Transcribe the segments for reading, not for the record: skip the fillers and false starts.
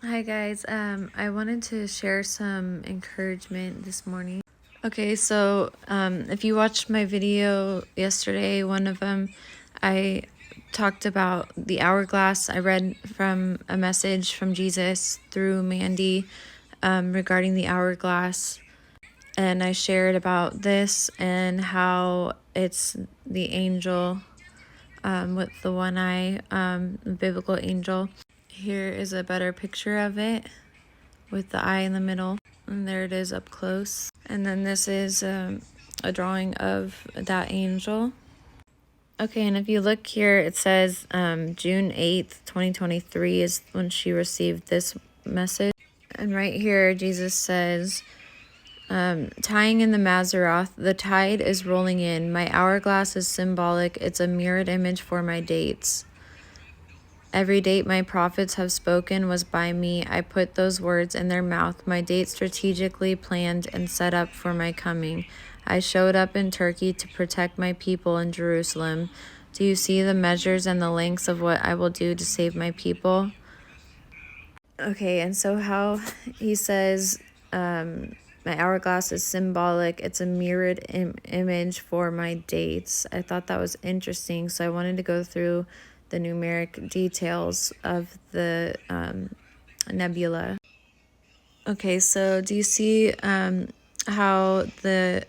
Hi guys, I wanted to share some encouragement this morning. Okay, so if you watched my video yesterday, one of them, I talked about the hourglass. I read from a message from Jesus through Mandi regarding the hourglass, and I shared about this and how it's the angel with the one eye, the biblical angel. Here is a better picture of it with the eye in the middle, and there it is up close. And then this is a drawing of that angel. Okay, and if you look here, it says June 8th, 2023 is when she received this message. And right here, Jesus says, tying in the Maseroth, the tide is rolling in. My hourglass is symbolic. It's a mirrored image for my dates. Every date my prophets have spoken was by me. I put those words in their mouth, my date strategically planned and set up for my coming. I showed up in Turkey to protect my people in Jerusalem. Do you see the measures and the lengths of what I will do to save my people? Okay, and so how he says, my hourglass is symbolic. It's a mirrored image for my dates. I thought that was interesting, so I wanted to go through the numeric details of the nebula. Okay, so do you see how the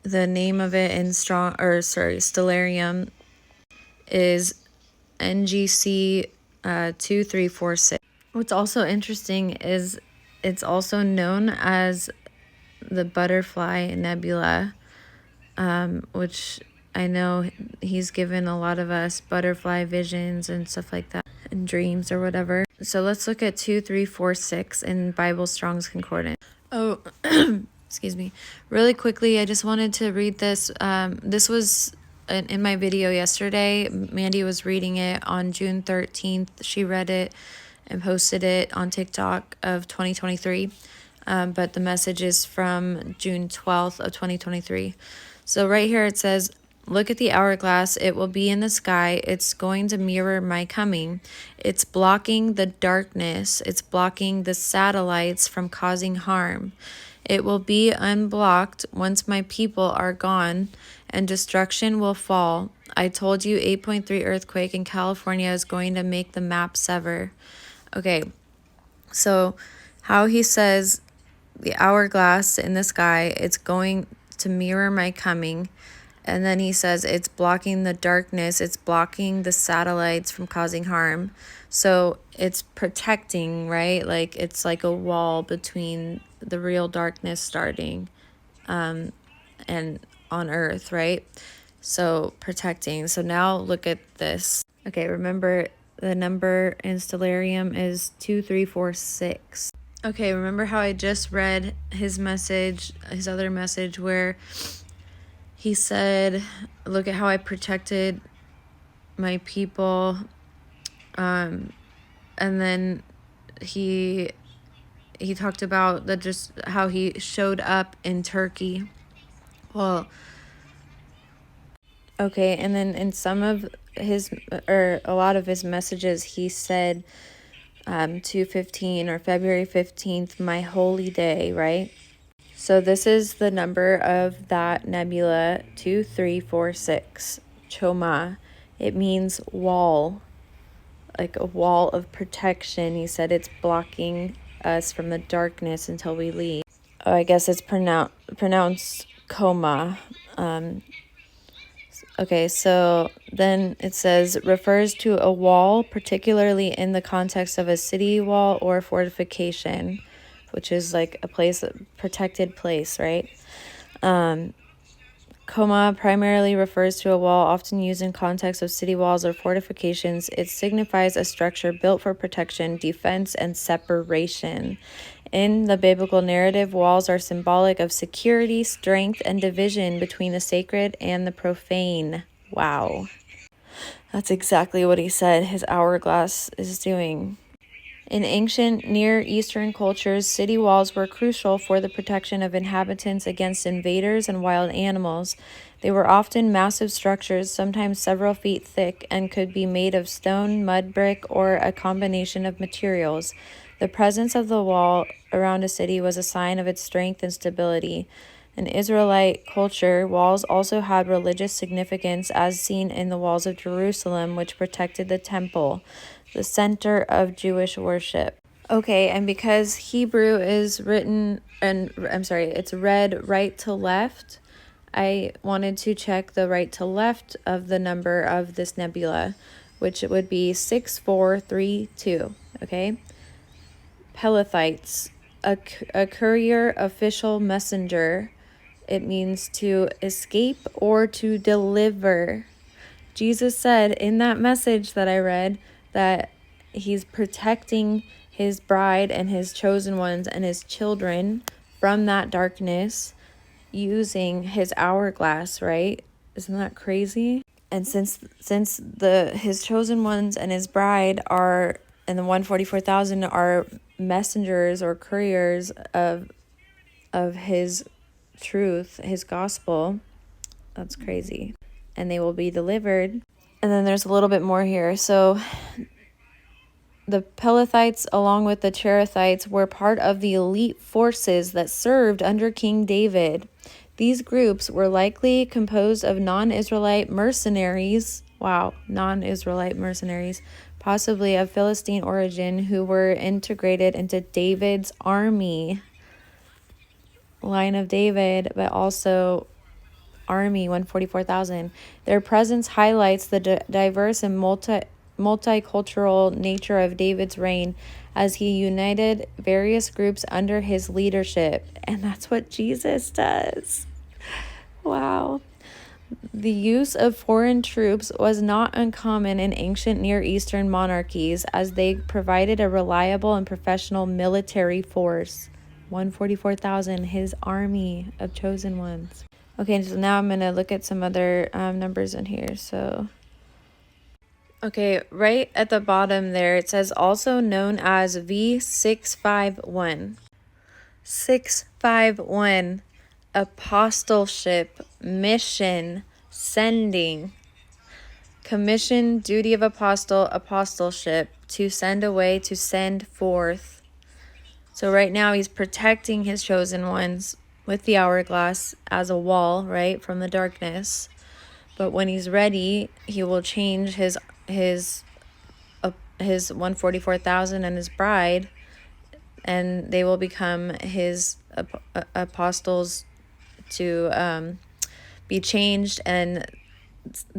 name of it in stellarium is NGC 2346. What's also interesting is it's also known as the butterfly nebula, which I know he's given a lot of us butterfly visions and stuff like that, and dreams or whatever. So let's look at 2346 in Bible Strong's Concordance. Oh, excuse me. Really quickly, I just wanted to read this. This was in my video yesterday. Mandi was reading it on June 13th. She read it and posted it on TikTok of 2023. But the message is from June 12th of 2023. So right here it says, look at the hourglass. It will be in the sky. It's going to mirror my coming. It's blocking the darkness. It's blocking the satellites from causing harm. It will be unblocked once my people are gone and destruction will fall. I told you 8.3 earthquake in California is going to make the map sever. Okay, so how he says the hourglass in the sky, it's going to mirror my coming. And then he says it's blocking the darkness, it's blocking the satellites from causing harm. So it's protecting, right? Like it's like a wall between the real darkness starting and on earth, right? So protecting. So now look at this. Okay, remember the number in stellarium is 2346. Okay, remember how I just read his message, his other message, where he said, look at how I protected my people. And then he talked about that, just how he showed up in Turkey. Well, okay, and then in some of his, or a lot of his messages, he said 2/15 or February 15th, my holy day, right? So this is the number of that nebula, 2346, Choma. It means wall, like a wall of protection. He said it's blocking us from the darkness until we leave. Oh, I guess it's pronounced coma. Okay, so then it says refers to a wall, particularly in the context of a city wall or fortification, which is like a place, a protected place, right? Coma primarily refers to a wall often used in context of city walls or fortifications. It signifies a structure built for protection, defense, and separation. In the biblical narrative, walls are symbolic of security, strength, and division between the sacred and the profane. Wow. That's exactly what he said his hourglass is doing. In ancient Near Eastern cultures, city walls were crucial for the protection of inhabitants against invaders and wild animals. They were often massive structures, sometimes several feet thick, and could be made of stone, mud brick, or a combination of materials. The presence of the wall around a city was a sign of its strength and stability. In Israelite culture, walls also had religious significance, as seen in the walls of Jerusalem, which protected the temple, the center of Jewish worship. Okay, and because Hebrew is written, and it's read right to left, I wanted to check the right to left of the number of this nebula, which would be 6432. Okay, Pelethites, a courier, official, messenger. It means to escape or to deliver. Jesus said in that message that I read that he's protecting his bride and his chosen ones and his children from that darkness using his hourglass, right? Isn't that crazy? And since his chosen ones and his bride are, and the 144,000 are messengers or couriers of his truth, his gospel, that's crazy. And they will be delivered. And then there's a little bit more here. So the Pelethites, along with the Cherethites, were part of the elite forces that served under King David. These groups were likely composed of non-Israelite mercenaries. Wow, non-Israelite mercenaries, possibly of Philistine origin, who were integrated into David's army, line of David, but also army, 144,000. Their presence highlights the diverse and multicultural nature of David's reign as he united various groups under his leadership. And that's what Jesus does. Wow. The use of foreign troops was not uncommon in ancient Near Eastern monarchies, as they provided a reliable and professional military force. 144,000, his army of chosen ones. Okay, so now I'm going to look at some other numbers in here. So, okay, right at the bottom there, it says also known as V651. 651, apostleship, mission, sending. Commission, duty of apostle, apostleship, to send away, to send forth. So right now he's protecting his chosen ones with the hourglass as a wall, right, from the darkness. But when he's ready, he will change his 144,000 and his bride, and they will become his apostles to be changed and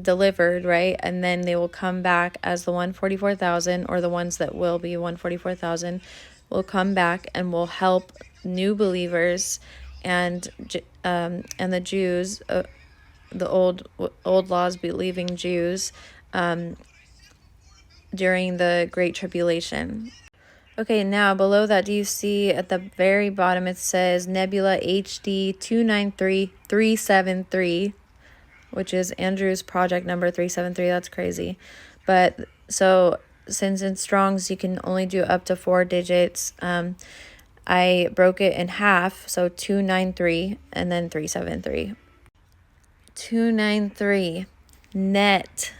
delivered, right? And then they will come back as the 144,000, or the ones that will be 144,000 will come back and will help new believers and the Jews, the old laws believing Jews, during the Great Tribulation. Okay, now below that, do you see at the very bottom it says Nebula HD 293373, which is Andrew's project number 373. That's crazy. But so since in Strong's you can only do up to 4 digits, I broke it in half, so 293 and then 373. 293, net,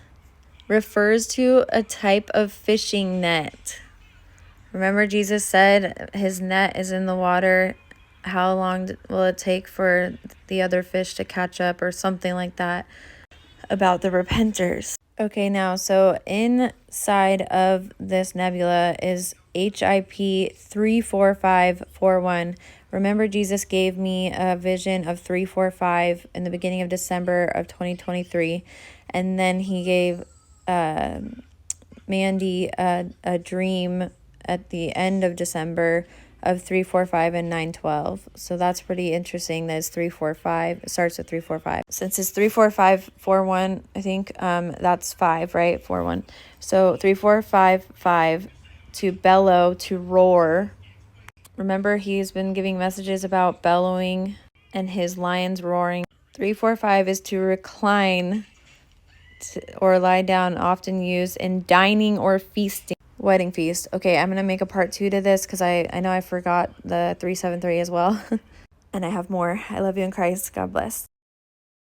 refers to a type of fishing net. Remember, Jesus said his net is in the water. How long will it take for the other fish to catch up, or something like that, about the repenters? Okay, now, so inside of this nebula is HIP 34541. Remember, Jesus gave me a vision of 345 in the beginning of December of 2023. And then he gave Mandi a dream at the end of December of 345 and 912. So that's pretty interesting that it's 345. It starts with 345. Since it's 34541, I think that's 5, right? 41. So 3455, to bellow, to roar. Remember, he's been giving messages about bellowing and his lions roaring. 345 is to recline or lie down, often used in dining or feasting. Wedding feast. Okay, I'm going to make a part 2 to this because I know I forgot the 373 as well. And I have more. I love you in Christ. God bless.